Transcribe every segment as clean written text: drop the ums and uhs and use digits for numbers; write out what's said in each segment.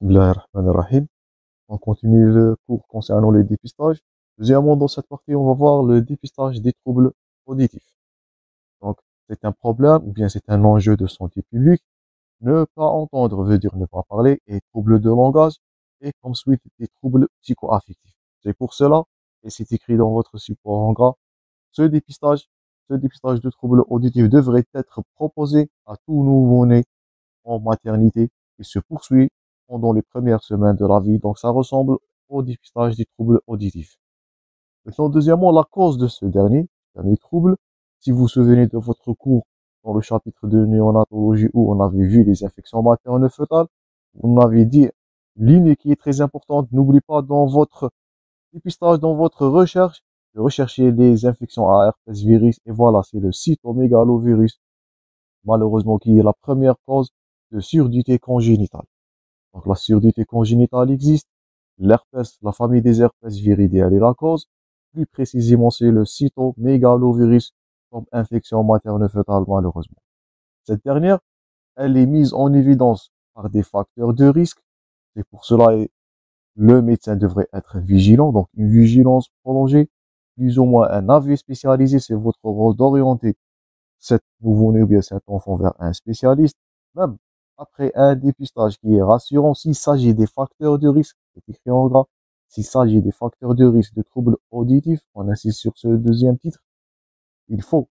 Bismillahirrahmanirrahim. On continue le cours concernant le dépistage. Deuxièmement, dans cette partie, on va voir le dépistage des troubles auditifs. Donc, c'est un problème ou bien c'est un enjeu de santé publique. Ne pas entendre veut dire ne pas parler et troubles de langage et comme suite des troubles psychoaffectifs. C'est pour cela, et c'est écrit dans votre support en gras, ce dépistage, ce dépistage de troubles auditifs devrait être proposé à tout nouveau-né en maternité et se poursuit pendant les premières semaines de la vie. Donc, ça ressemble au dépistage des troubles auditifs. Maintenant, deuxièmement, la cause de ce dernier trouble. Si vous vous souvenez de votre cours dans le chapitre de néonatologie où on avait vu les infections materno-fœtales, on avait dit une ligne qui est très importante. N'oubliez pas dans votre dépistage, dans votre recherche, de rechercher les infections à herpès virus. Et voilà, c'est le cytomégalovirus, malheureusement, qui est la première cause de surdité congénitale. Donc la surdité congénitale existe. L'herpès, la famille des herpès viridae, est la cause. Plus précisément, c'est le cytomégalovirus comme infection maternelle-fœtale, malheureusement. Cette dernière, elle est mise en évidence par des facteurs de risque. C'est pour cela que le médecin devrait être vigilant. Donc une vigilance prolongée, plus ou moins un avis spécialisé, c'est votre rôle d'orienter cet nouveau-né ou bien cet enfant vers un spécialiste, même après un dépistage qui est rassurant, s'il s'agit des facteurs de risque, c'est écrit en gras, s'il s'agit des facteurs de risque de troubles auditifs, on insiste sur ce deuxième titre, il faut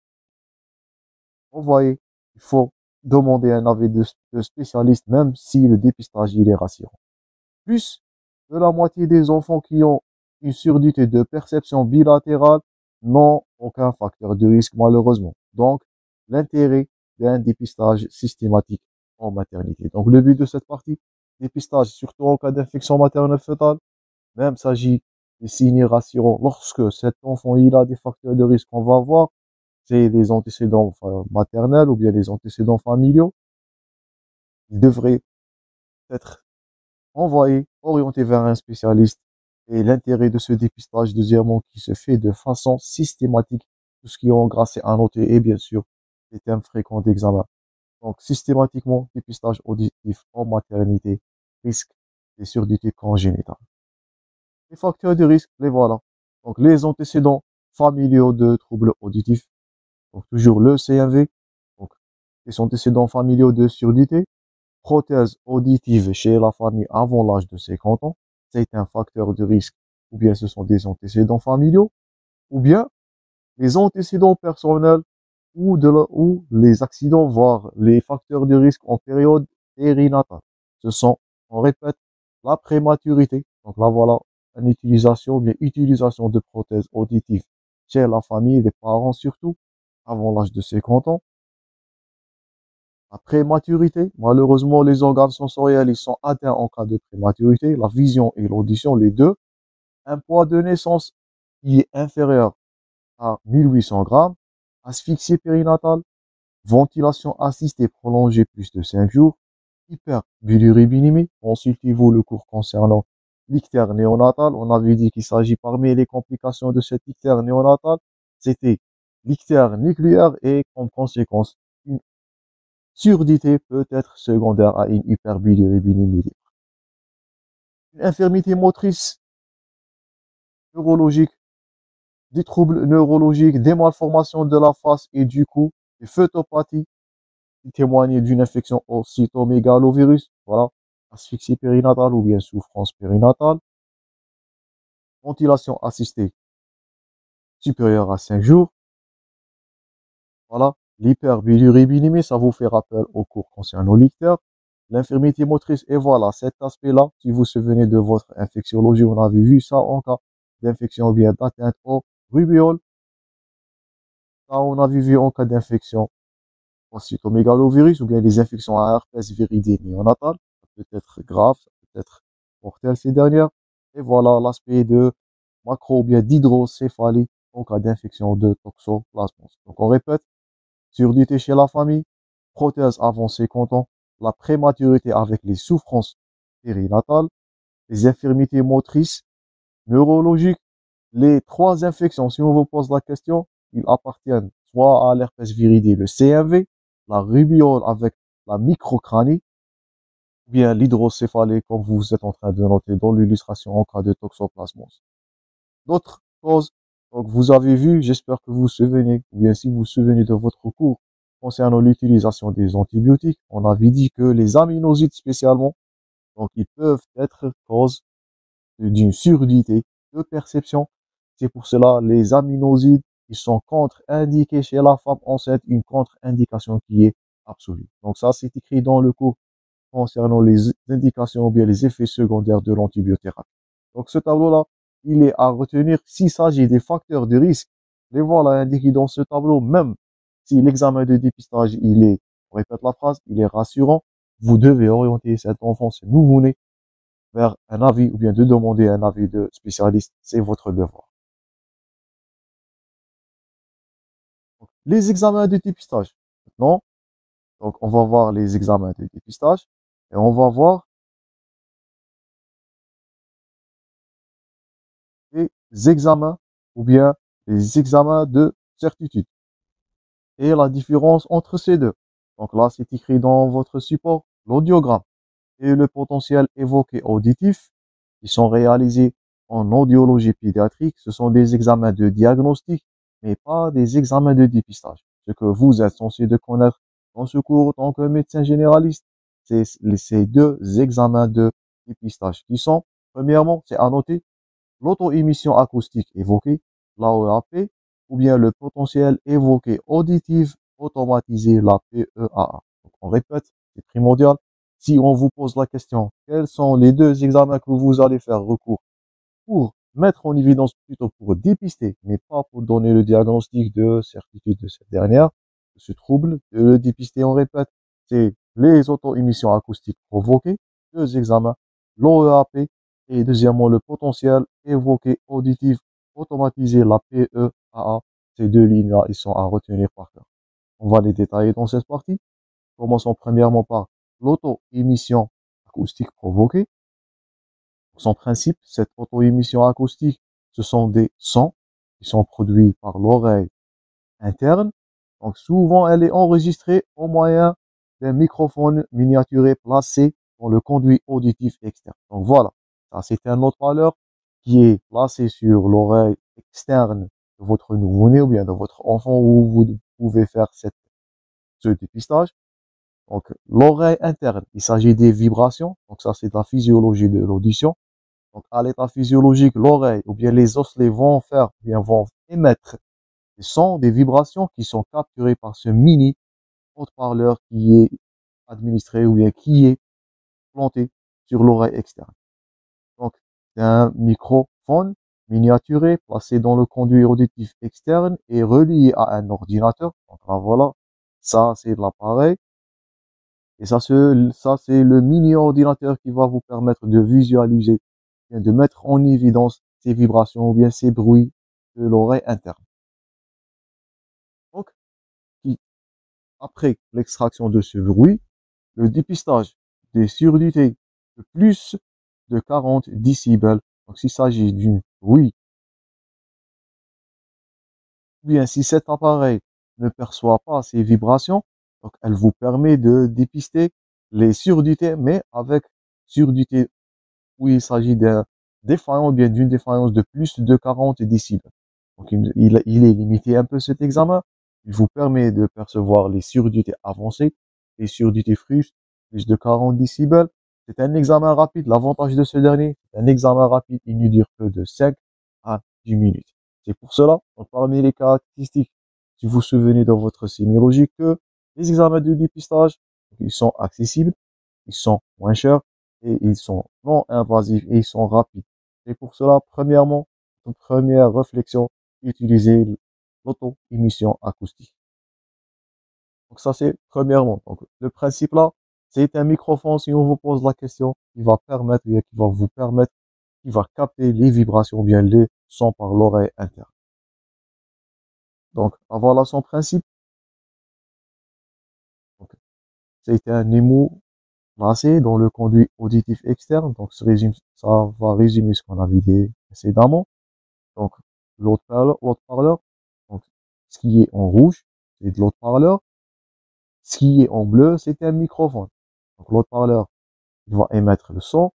envoyer, il faut demander un avis de spécialiste, même si le dépistage il est rassurant. Plus de la moitié des enfants qui ont une surdité de perception bilatérale n'ont aucun facteur de risque, malheureusement. Donc, l'intérêt d'un dépistage systématique en maternité. Donc, le but de cette partie, dépistage, surtout en cas d'infection maternelle fœtale, même s'agit des signes rassurants. Lorsque cet enfant il a des facteurs de risque qu'on va voir, c'est les antécédents maternels ou bien les antécédents familiaux. Il devrait être envoyé, orienté vers un spécialiste. Et l'intérêt de ce dépistage, deuxièmement, qui se fait de façon systématique, tout ce qui est en gras, c'est à noter, et bien sûr, les thèmes fréquents d'examen. Donc, systématiquement, dépistage auditif en maternité, risque des surdité congénitales. Les facteurs de risque, les voilà. Donc, les antécédents familiaux de troubles auditifs. Donc, toujours le CMV. Donc, les antécédents familiaux de surdité. Prothèse auditive chez la famille avant l'âge de 50 ans, c'est un facteur de risque, ou bien ce sont des antécédents familiaux, ou bien les antécédents personnels ou les accidents, voire les facteurs de risque en période périnatale. Ce sont, on répète, la prématurité. Donc là, voilà, une utilisation, bien utilisation de prothèses auditives chez la famille, des parents surtout, avant l'âge de 50 ans. La prématurité, malheureusement, les organes sensoriels ils sont atteints en cas de prématurité, la vision et l'audition, les deux. Un poids de naissance qui est inférieur à 1800 grammes, asphyxie périnatale, ventilation assistée prolongée plus de 5 jours, hyperbilirubinémie. Consultez-vous le cours concernant l'ictère néonatal. On avait dit qu'il s'agit parmi les complications de cet ictère néonatal, c'était l'ictère nucléaire et comme conséquence, une surdité peut être secondaire à une hyperbilirubinémie. Une infirmité motrice neurologique, des troubles neurologiques, des malformations de la face et du cou, des photopathie qui témoignent d'une infection au cytomégalovirus, voilà, asphyxie périnatale ou bien souffrance périnatale, ventilation assistée supérieure à 5 jours, voilà, l'hyperbilirubinémie, ça vous fait rappel au cours concernant l'ictère, l'infirmité motrice, et voilà, cet aspect-là, si vous vous souvenez de votre infectiologie, on avait vu ça en cas d'infection ou bien d'atteinte au rubéole, ça on avait vu en cas d'infection au cytomégalovirus ou bien des infections à herpès viridé néonatal, ça peut être grave, ça peut être mortel ces dernières, et voilà l'aspect de macro ou bien d'hydrocéphalie en cas d'infection de toxoplasmose. Donc on répète, surdité chez la famille, prothèse avant 50 ans, la prématurité avec les souffrances périnatales, les infirmités motrices, neurologiques, les trois infections, si on vous pose la question, ils appartiennent soit à l'herpès viridé, le CMV, la rubéole avec la microcranie, ou bien l'hydrocéphalie, comme vous êtes en train de noter dans l'illustration en cas de toxoplasmose. D'autres causes, donc vous avez vu, j'espère que vous vous souvenez, ou bien si vous vous souvenez de votre cours concernant l'utilisation des antibiotiques, on avait dit que les aminosides spécialement, donc ils peuvent être cause d'une surdité de perception. C'est pour cela les aminosides, ils sont contre-indiqués chez la femme enceinte, une contre-indication qui est absolue. Donc ça, c'est écrit dans le cours concernant les indications ou bien les effets secondaires de l'antibiothérapie. Donc ce tableau-là, il est à retenir s'il s'agit des facteurs de risque. Les voilà indiqués dans ce tableau, même si l'examen de dépistage, il est, on répète la phrase, il est rassurant, vous devez orienter cet enfant, ce nouveau-né, vers un avis ou bien de demander un avis de spécialiste, c'est votre devoir. Donc, les examens de dépistage. Maintenant, donc on va voir les examens de dépistage et on va voir les examens ou bien les examens de certitude et la différence entre ces deux. Donc là, c'est écrit dans votre support, l'audiogramme et le potentiel évoqué auditif qui sont réalisés en audiologie pédiatrique. Ce sont des examens de diagnostic, mais pas des examens de dépistage. Ce que vous êtes censé de connaître dans ce cours en tant que médecin généraliste, c'est ces deux examens de dépistage qui sont, premièrement, c'est à noter, l'auto-émission acoustique évoquée, l'AEAP, ou bien le potentiel évoqué auditif automatisé, la PEAA. Donc, on répète, c'est primordial. Si on vous pose la question, quels sont les deux examens que vous allez faire recours pour mettre en évidence, plutôt pour dépister, mais pas pour donner le diagnostic de certitude de cette dernière, de ce trouble, de le dépister, on répète, c'est les auto-émissions acoustiques provoquées, deux examens, l'OEAP, et deuxièmement, le potentiel évoqué auditif automatisé, la PEAA. Ces deux lignes-là, ils sont à retenir par cœur. On va les détailler dans cette partie. Commençons premièrement par l'auto-émission acoustique provoquée. Son principe, cette auto-émission acoustique, ce sont des sons qui sont produits par l'oreille interne. Donc souvent, elle est enregistrée au moyen d'un microphone miniaturé placé dans le conduit auditif externe. Donc voilà, ça c'est un haut-parleur qui est placé sur l'oreille externe de votre nouveau-né ou bien de votre enfant où vous pouvez faire ce dépistage. Donc l'oreille interne, il s'agit des vibrations. Donc ça c'est la physiologie de l'audition. Donc, à l'état physiologique, l'oreille ou bien les osselets vont faire, bien vont émettre des sons, des vibrations qui sont capturées par ce mini haut-parleur qui est administré ou bien qui est planté sur l'oreille externe. Donc, c'est un microphone miniaturé placé dans le conduit auditif externe et relié à un ordinateur. Donc là, voilà, ça c'est l'appareil. Et ça c'est le mini ordinateur qui va vous permettre de visualiser, de mettre en évidence ces vibrations ou bien ces bruits de l'oreille interne. Donc, après l'extraction de ce bruit, le dépistage des surdité de plus de 40 décibels. Donc, s'il s'agit d'une bruit, ou bien si cet appareil ne perçoit pas ces vibrations, donc elle vous permet de dépister les surdités, mais avec surdité où il s'agit d'un défaillant ou bien d'une défaillance de plus de 40 décibels. Donc, il est limité un peu cet examen. Il vous permet de percevoir les surdités avancées, les surdités frustes, plus de 40 décibels. C'est un examen rapide. L'avantage de ce dernier, c'est un examen rapide. Il ne dure que de 5 à 10 minutes. C'est pour cela, donc, parmi les caractéristiques, si vous vous souvenez dans votre sémiologie, que les examens de dépistage, ils sont accessibles, ils sont moins chers et ils sont non invasifs et ils sont rapides. Et pour cela, premièrement, une première réflexion, utiliser l'auto-émission acoustique. Donc ça, c'est premièrement. Donc le principe là, c'est un microphone. Si on vous pose la question, il va permettre, qui va vous permettre, il va capter les vibrations, ou bien les sons par l'oreille interne. Donc voilà son principe. Donc, c'est un émou placé dans le conduit auditif externe. Donc ça va résumer ce qu'on avait dit précédemment. Donc l'autre-parleur, donc ce qui est en rouge, c'est de l'autre-parleur. Ce qui est en bleu, c'est un microphone. Donc l'autre-parleur, il va émettre le son.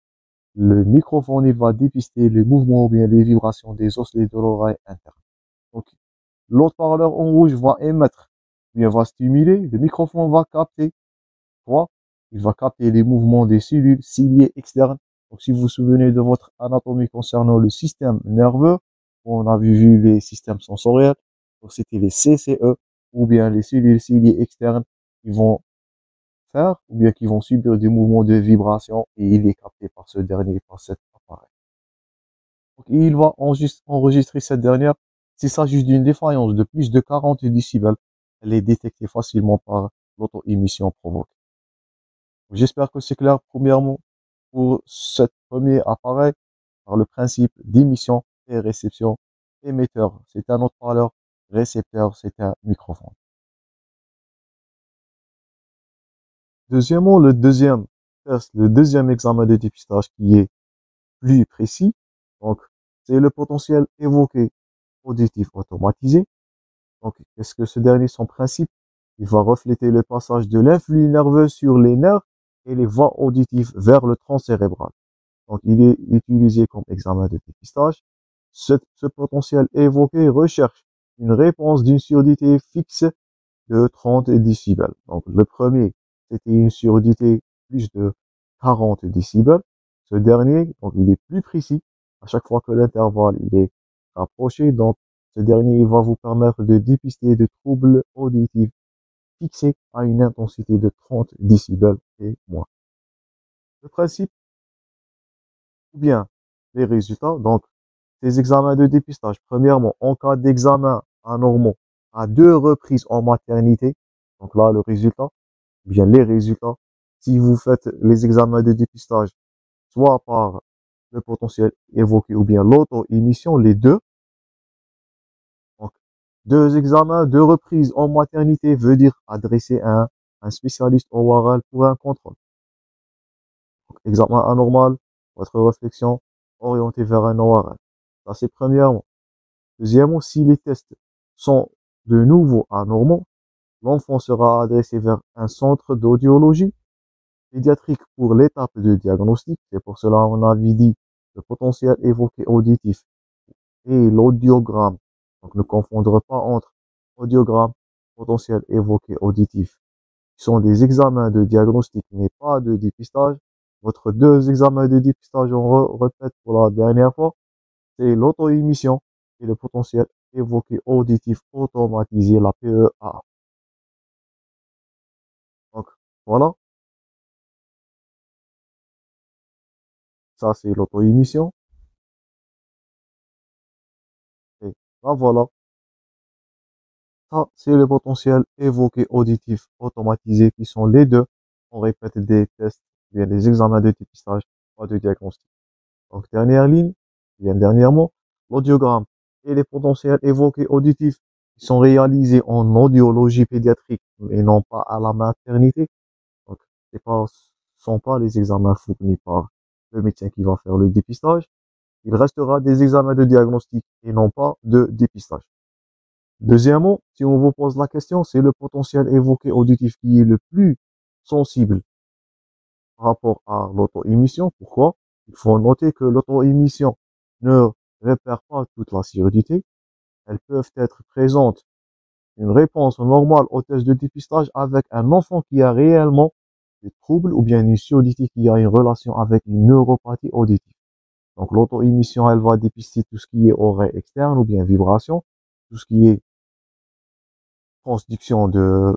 Le microphone, il va dépister les mouvements ou bien les vibrations des osselets de l'oreille interne. Donc, l'haut-parleur en rouge va émettre, bien va stimuler, le microphone va capter, quoi? Il va capter les mouvements des cellules ciliées externes. Donc, si vous vous souvenez de votre anatomie concernant le système nerveux, on avait vu les systèmes sensoriels, donc c'était les CCE, ou bien les cellules ciliées externes, qui vont faire, ou bien qui vont subir des mouvements de vibration, et il est capté par ce dernier, par cet appareil. Donc, il va enregistrer cette dernière. S'il s'agit d'une défaillance de plus de 40 décibels, elle est détectée facilement par l'auto-émission provoquée. J'espère que c'est clair, premièrement, pour ce premier appareil, par le principe d'émission et réception. Émetteur, c'est un haut-parleur. Récepteur, c'est un microphone. Deuxièmement, le deuxième test, le deuxième examen de dépistage qui est plus précis. Donc, c'est le potentiel évoqué auditif automatisé. Donc, qu'est-ce que ce dernier, son principe? Il va refléter le passage de l'influx nerveux sur les nerfs et les voies auditives vers le tronc cérébral. Donc, il est utilisé comme examen de dépistage. Ce potentiel évoqué recherche une réponse d'une surdité fixe de 30 décibels. Donc, le premier, c'était une surdité plus de 40 décibels. Ce dernier, donc, il est plus précis. À chaque fois que l'intervalle, il est rapproché, donc, ce dernier, il va vous permettre de dépister des troubles auditifs fixés à une intensité de 30 décibels et moins. Le principe, ou bien les résultats, donc, ces examens de dépistage. Premièrement, en cas d'examen anormaux à 2 reprises en maternité, donc là, le résultat, bien les résultats, si vous faites les examens de dépistage, soit par le potentiel évoqué ou bien l'auto-émission, les deux. Donc, 2 examens, 2 reprises en maternité veut dire adresser un spécialiste au oral pour un contrôle. Donc, examen anormal, votre réflexion orientée vers un oral. Ça, c'est premièrement. Deuxièmement, si les tests sont de nouveau anormaux, l'enfant sera adressé vers un centre d'audiologie pédiatrique pour l'étape de diagnostic. C'est pour cela qu'on avait dit le potentiel évoqué auditif et l'audiogramme. Donc, ne confondre pas entre audiogramme, potentiel évoqué auditif. Ce sont des examens de diagnostic, mais pas de dépistage. Votre 2 examens de dépistage, on répète pour la dernière fois, c'est l'auto-émission et le potentiel évoqué auditif automatisé, la PEA. Donc, voilà, ça c'est l'auto-émission. Et là, voilà, ça c'est le potentiel évoqué auditif automatisé qui sont les deux. On répète des tests, bien des examens de dépistage, pas de diagnostic. Donc, dernière ligne, bien dernièrement, l'audiogramme et les potentiels évoqués auditifs qui sont réalisés en audiologie pédiatrique et non pas à la maternité. Donc, c'est pas, sont pas les examens fournis par le médecin qui va faire le dépistage. Il restera des examens de diagnostic et non pas de dépistage. Deuxièmement, si on vous pose la question, c'est le potentiel évoqué auditif qui est le plus sensible par rapport à l'auto-émission. Pourquoi? Il faut noter que l'auto-émission ne repère pas toute la surdité. Elles peuvent être présentes une réponse normale au test de dépistage avec un enfant qui a réellement des troubles ou bien une surdité qui a une relation avec une neuropathie auditive. Donc l'auto-émission, elle va dépister tout ce qui est oreille externe ou bien vibration, tout ce qui est transduction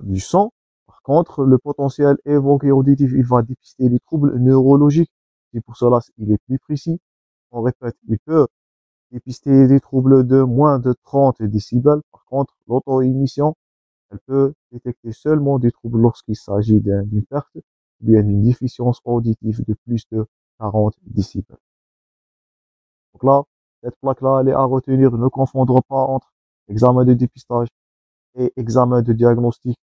du son. Par contre, le potentiel évoqué auditif, il va dépister les troubles neurologiques. C'est pour cela qu'il est plus précis. On répète, il peut dépister des troubles de moins de 30 décibels. Par contre, l'auto-émission, elle peut détecter seulement des troubles lorsqu'il s'agit d'une perte ou bien d'une déficience auditive de plus de 40 décibels. Donc là, cette plaque-là, elle est à retenir. Ne confondre pas entre examen de dépistage et examen de diagnostic.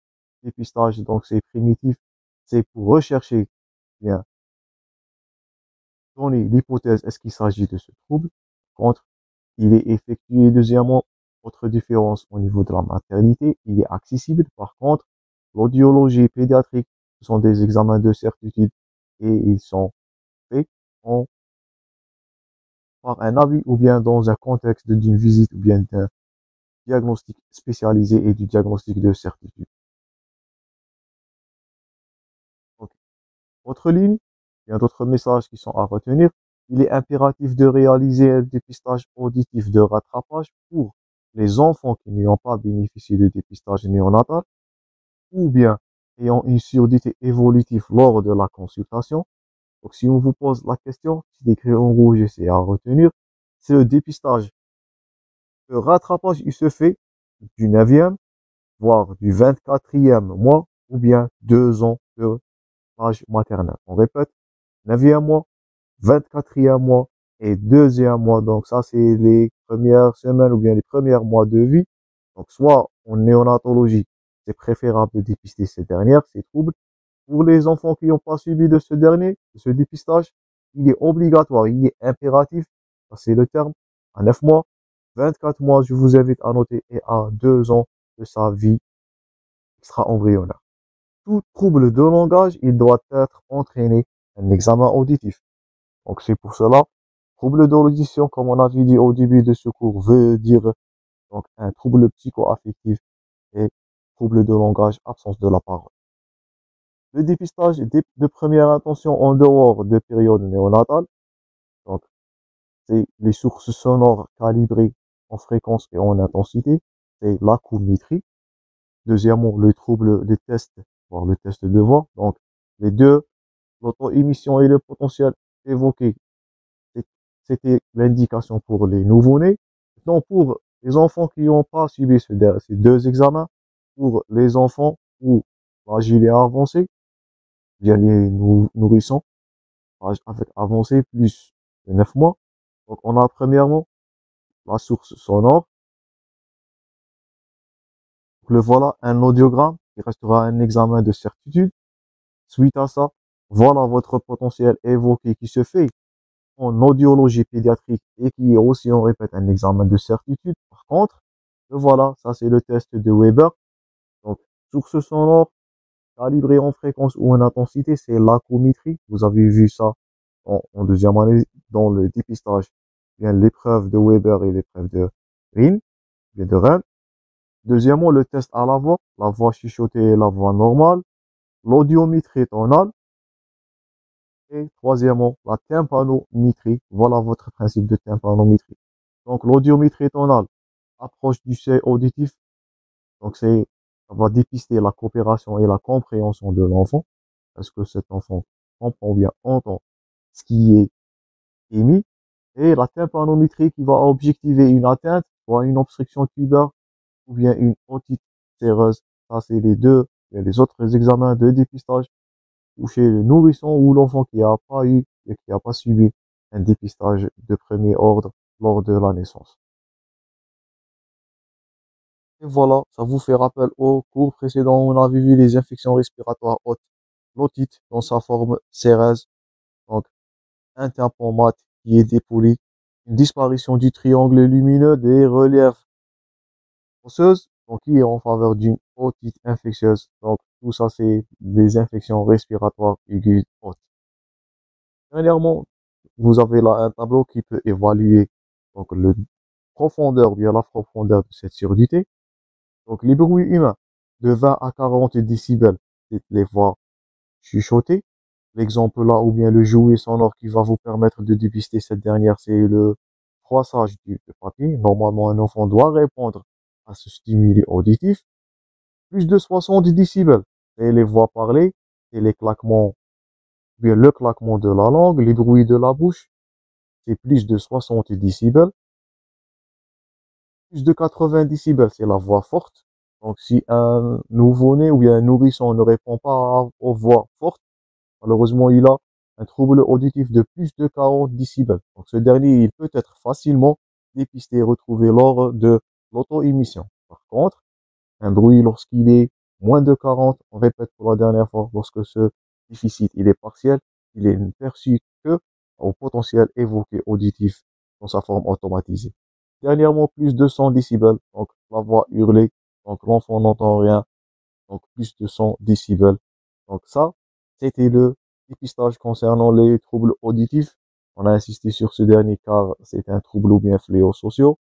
Dépistage, donc c'est primitif. C'est pour rechercher, bien, donner l'hypothèse, est-ce qu'il s'agit de ce trouble? Par contre, il est effectué deuxièmement, autre différence au niveau de la maternité, il est accessible. Par contre, l'audiologie pédiatrique, ce sont des examens de certitude et ils sont faits en, par un avis ou bien dans un contexte d'une visite ou bien d'un diagnostic spécialisé et du diagnostic de certitude. Ok. Autre ligne, il y a d'autres messages qui sont à retenir. Il est impératif de réaliser un dépistage auditif de rattrapage pour les enfants qui n'ont pas bénéficié de dépistage néonatal ou bien ayant une surdité évolutive lors de la consultation. Donc, si on vous pose la question, c'est écrit en rouge et c'est à retenir, c'est le dépistage. Le rattrapage, il se fait du 9e, voire du 24e mois, ou bien 2 ans de l'âge maternel. On répète, 9e mois, 24e mois et 2e mois. Donc, ça, c'est les premières semaines ou bien les premiers mois de vie. Donc, soit en néonatologie, c'est préférable de dépister ces dernières, ces troubles. Pour les enfants qui n'ont pas suivi de ce dernier, de ce dépistage, il est obligatoire, il est impératif, c'est le terme, à 9 mois, 24 mois, je vous invite à noter, et à 2 ans de sa vie extra-embryonnaire. Tout trouble de langage, il doit être entraîné un examen auditif. Donc c'est pour cela, trouble d'audition, comme on avait dit au début de ce cours, veut dire donc un trouble psycho-affectif et trouble de langage, absence de la parole. Le dépistage de première intention en dehors de période néonatale, donc c'est les sources sonores calibrées en fréquence et en intensité, c'est l'acoumétrie. Deuxièmement, le trouble des tests, voire le test de voix. Donc les deux, l'auto-émission et le potentiel évoqué, c'était l'indication pour les nouveau-nés. Maintenant, pour les enfants qui n'ont pas suivi ces 2 examens, pour les enfants où l'âge est avancé, bien les nourrissons, avec avancé plus de 9 mois. Donc, on a premièrement la source sonore. Donc, le voilà, un audiogramme qui restera un examen de certitude. Suite à ça, voilà votre potentiel évoqué qui se fait en audiologie pédiatrique et qui est aussi, on répète, un examen de certitude. Par contre, le voilà, ça c'est le test de Weber. Donc, source sonore, calibrée en fréquence ou en intensité, c'est l'acoumétrie. Vous avez vu ça en deuxième année dans le dépistage, bien l'épreuve de Weber et l'épreuve de Rhin, bien de Rennes. Deuxièmement, le test à la voix chuchotée et la voix normale, l'audiométrie tonale. Et troisièmement, la tympanométrie. Voilà votre principe de tympanométrie. Donc, l'audiométrie tonale approche du seuil auditif. Donc, ça va dépister la coopération et la compréhension de l'enfant. Est-ce que cet enfant comprend bien, entend ce qui est émis? Et la tympanométrie qui va objectiver une atteinte, soit une obstruction tubaire ou bien une otite séreuse. Ça, c'est les deux, et les autres examens de dépistage ou chez le nourrisson ou l'enfant qui n'a pas eu et qui n'a pas suivi un dépistage de premier ordre lors de la naissance. Et voilà, ça vous fait rappel au cours précédent où on avait vu les infections respiratoires hautes, l'otite dans sa forme céreuse, donc un tympan mat qui est dépoli, une disparition du triangle lumineux des reliefs osseuses, donc qui est en faveur d'une otite infectieuse. Donc tout ça, c'est des infections respiratoires aiguës hautes. Dernièrement, vous avez là un tableau qui peut évaluer donc le profondeur, bien la profondeur de cette surdité. Donc les bruits humains de 20 à 40 décibels, c'est les voix chuchotées. L'exemple là, ou bien le jouet sonore qui va vous permettre de dépister cette dernière, c'est le froissage du papier. Normalement, un enfant doit répondre à ce stimuli auditif. Plus de 60 décibels, c'est les voix parlées, c'est les claquements, bien le claquement de la langue, les bruits de la bouche, c'est plus de 60 décibels. Plus de 80 décibels, c'est la voix forte. Donc, si un nouveau-né ou bien un nourrisson ne répond pas aux voix fortes, malheureusement, il a un trouble auditif de plus de 40 décibels. Donc, ce dernier, il peut être facilement dépisté et retrouvé lors de l'auto-émission. Par contre, un bruit lorsqu'il est moins de 40, on répète pour la dernière fois, lorsque ce déficit, il est partiel, il est perçu que au potentiel évoqué auditif dans sa forme automatisée. Dernièrement, plus de 100 décibels, donc la voix hurlée, donc l'enfant n'entend rien, donc plus de 100 décibels. Donc ça, c'était le dépistage concernant les troubles auditifs. On a insisté sur ce dernier car c'est un trouble ou bien fléaux sociaux.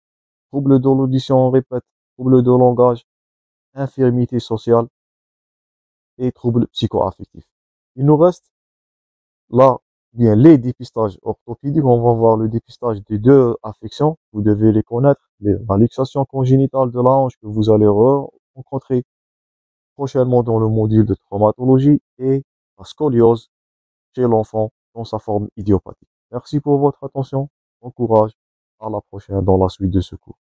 Troubles de l'audition, on répète, troubles de langage, infirmité sociale et troubles psychoaffectifs. Il nous reste là, bien, les dépistages orthopédiques. On va voir le dépistage des deux affections. Vous devez les connaître. La luxation congénitale de la hanche que vous allez rencontrer prochainement dans le module de traumatologie et la scoliose chez l'enfant dans sa forme idiopathique. Merci pour votre attention. Bon courage. À la prochaine dans la suite de ce cours.